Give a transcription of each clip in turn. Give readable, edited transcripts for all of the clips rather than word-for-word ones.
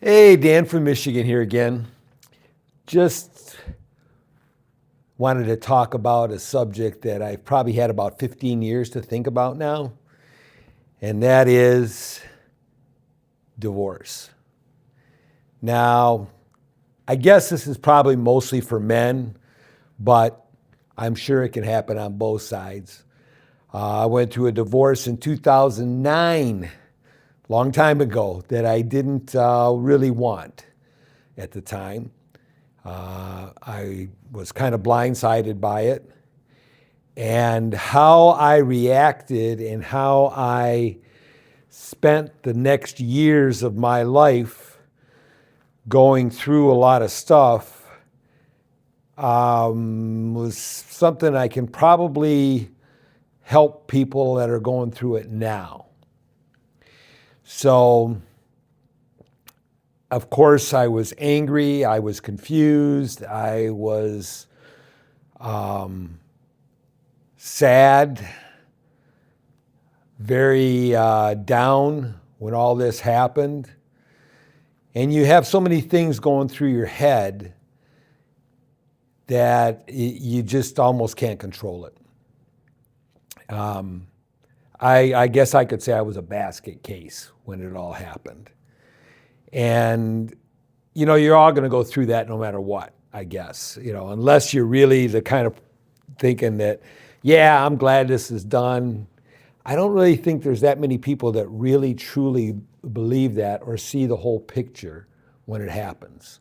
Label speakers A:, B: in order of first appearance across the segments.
A: Hey, Dan from Michigan here again. Just wanted to talk about a subject that I've probably had about 15 years to think about now, and that is divorce. Now, I guess this is probably mostly for men, but I'm sure it can happen on both sides. I went through a divorce in 2009, long time ago, that I didn't really want at the time. I was kind of blindsided by it. And how I reacted and how I spent the next years of my life going through a lot of stuff was something I can probably help people that are going through it now. So, of course, I was angry, I was confused, I was sad, very down when all this happened. And you have so many things going through your head that you just almost can't control it. I guess I could say I was a basket case when it all happened. And, you're all going to go through that no matter what, I guess, unless you're really the kind of thinking that, yeah, I'm glad this is done. I don't really think there's that many people that really, truly believe that or see the whole picture when it happens.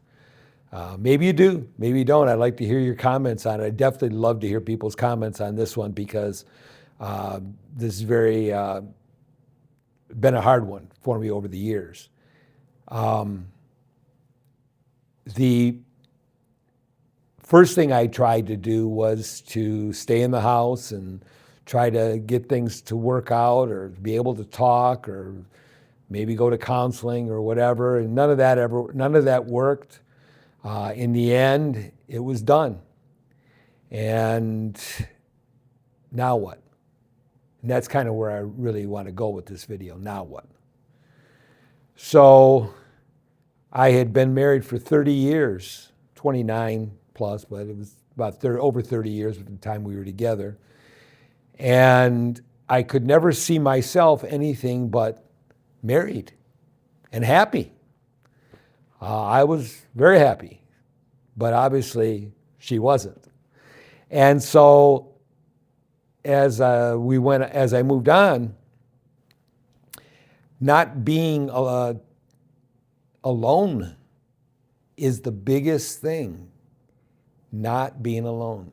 A: Maybe you do, maybe you don't. I'd like to hear your comments on it. I'd definitely love to hear people's comments on this one because this is been a hard one for me over the years. The first thing I tried to do was to stay in the house and try to get things to work out or be able to talk or maybe go to counseling or whatever. And none of that worked. In the end, it was done. And now what? And that's kind of where I really want to go with this video. Now what? So I had been married for 30 years, 29 plus, but it was about over 30 years at the time we were together. And I could never see myself anything but married and happy. I was very happy, but obviously she wasn't. And so as I moved on, not being alone is the biggest thing, not being alone.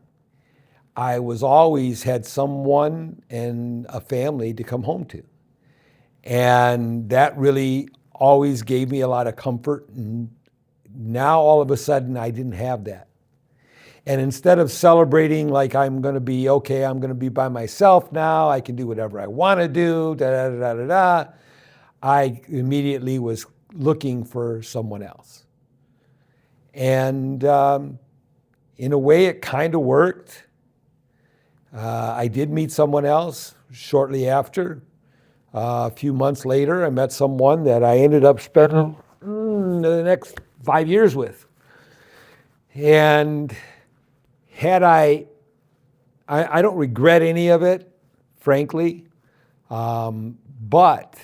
A: I was always had someone and a family to come home to. And that really always gave me a lot of comfort. And now all of a sudden I didn't have that. And instead of celebrating like I'm going to be okay, I'm going to be by myself now, I can do whatever I want to do, I immediately was looking for someone else. And in a way, it kind of worked. I did meet someone else shortly after. A few months later, I met someone that I ended up spending the next 5 years with. And had I don't regret any of it, frankly. But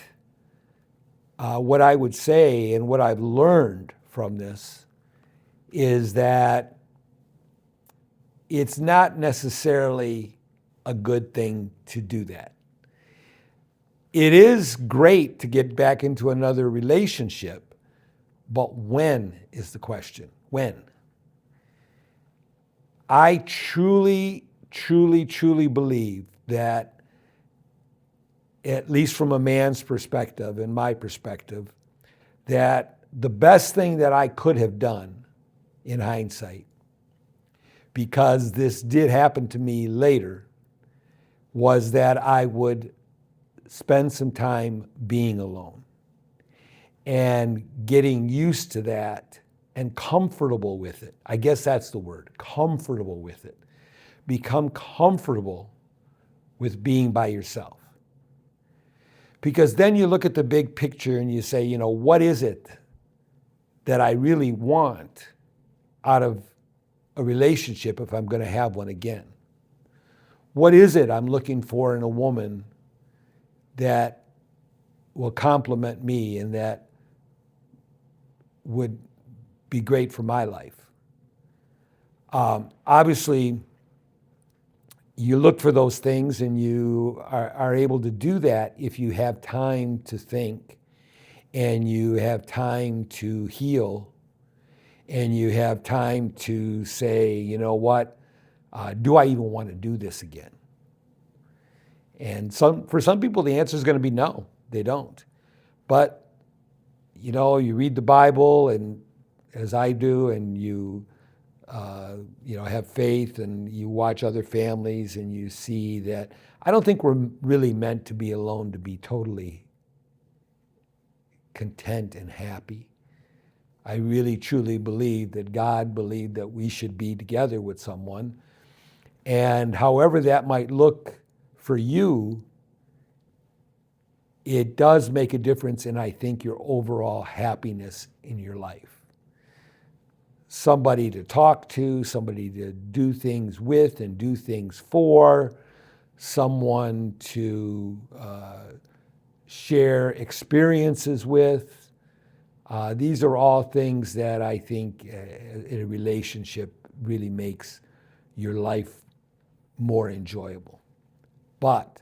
A: what I would say and what I've learned from this is that it's not necessarily a good thing to do that. It is great to get back into another relationship, but when is the question? When? I truly, truly, truly believe that, at least from a man's perspective and my perspective, that the best thing that I could have done in hindsight, because this did happen to me later, was that I would spend some time being alone and getting used to that and comfortable with it. I guess that's the word, comfortable with it. Become comfortable with being by yourself. Because then you look at the big picture and you say, what is it that I really want out of a relationship if I'm going to have one again? What is it I'm looking for in a woman that will complement me and that would be great for my life? Obviously, you look for those things, and you are able to do that if you have time to think, and you have time to heal, and you have time to say, you know what, do I even want to do this again? And for some people, the answer is going to be no, they don't. But, you know, you read the Bible, and as I do, and you have faith, and you watch other families, and you see that I don't think we're really meant to be alone to be totally content and happy. I really truly believe that God believed that we should be together with someone. And however that might look for you, it does make a difference in, I think, your overall happiness in your life. Somebody to talk to, somebody to do things with and do things for, someone to share experiences with. These are all things that I think in a relationship really makes your life more enjoyable. But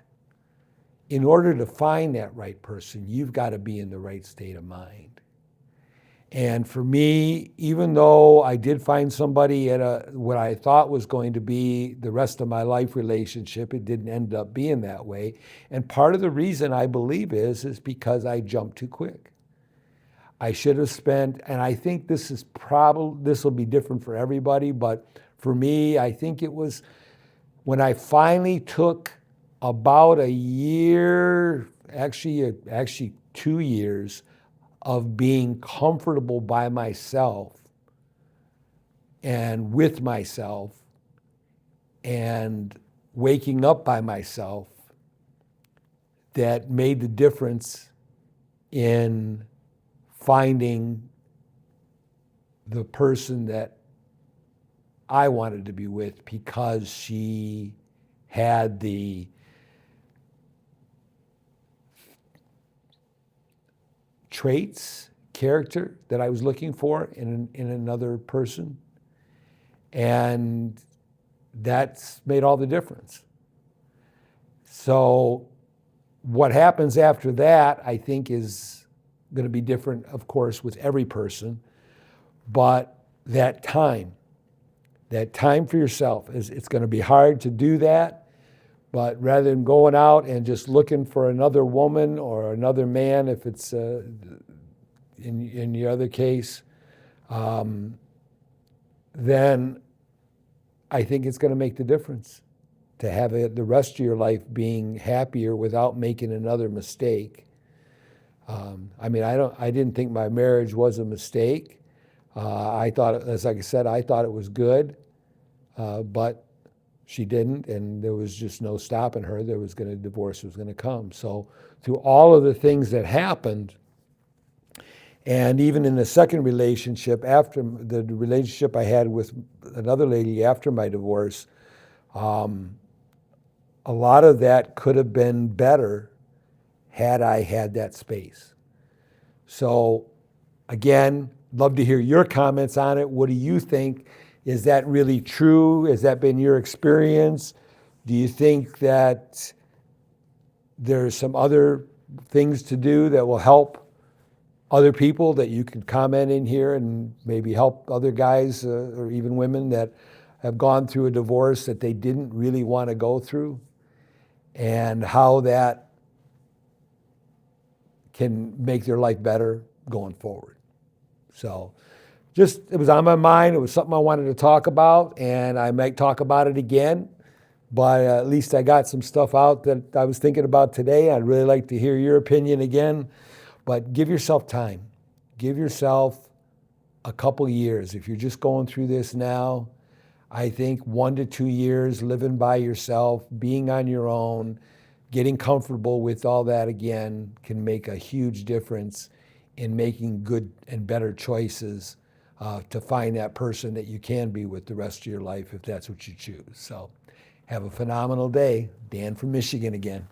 A: in order to find that right person, you've got to be in the right state of mind. And for me, even though I did find somebody at what I thought was going to be the rest of my life relationship, it didn't end up being that way. And part of the reason I believe is because I jumped too quick. I should have spent, and I think this will be different for everybody, but for me, I think it was when I finally took about a year, actually 2 years, of being comfortable by myself and with myself and waking up by myself, that made the difference in finding the person that I wanted to be with, because she had the traits, character that I was looking for in another person. And that's made all the difference. So what happens after that, I think, is going to be different, of course, with every person. But that time for yourself, it's going to be hard to do that. But rather than going out and just looking for another woman or another man, if it's in your other case, then I think it's going to make the difference to have the rest of your life being happier without making another mistake. I didn't think my marriage was a mistake. I thought, like I said, I thought it was good, but she didn't, and there was just no stopping her. Divorce was going to come. So through all of the things that happened, and even in the second relationship, after the relationship I had with another lady after my divorce, a lot of that could have been better had I had that space. So again, love to hear your comments on it. What do you think? Is that really true? Has that been your experience? Do you think that there's some other things to do that will help other people that you can comment in here and maybe help other guys or even women that have gone through a divorce that they didn't really want to go through, and how that can make their life better going forward? So it was on my mind. It was something I wanted to talk about, and I might talk about it again, but at least I got some stuff out that I was thinking about today. I'd really like to hear your opinion again, but give yourself time. Give yourself a couple years. If you're just going through this now, I think 1 to 2 years living by yourself, being on your own, getting comfortable with all that again can make a huge difference in making good and better choices to find that person that you can be with the rest of your life if that's what you choose. So have a phenomenal day. Dan from Michigan again.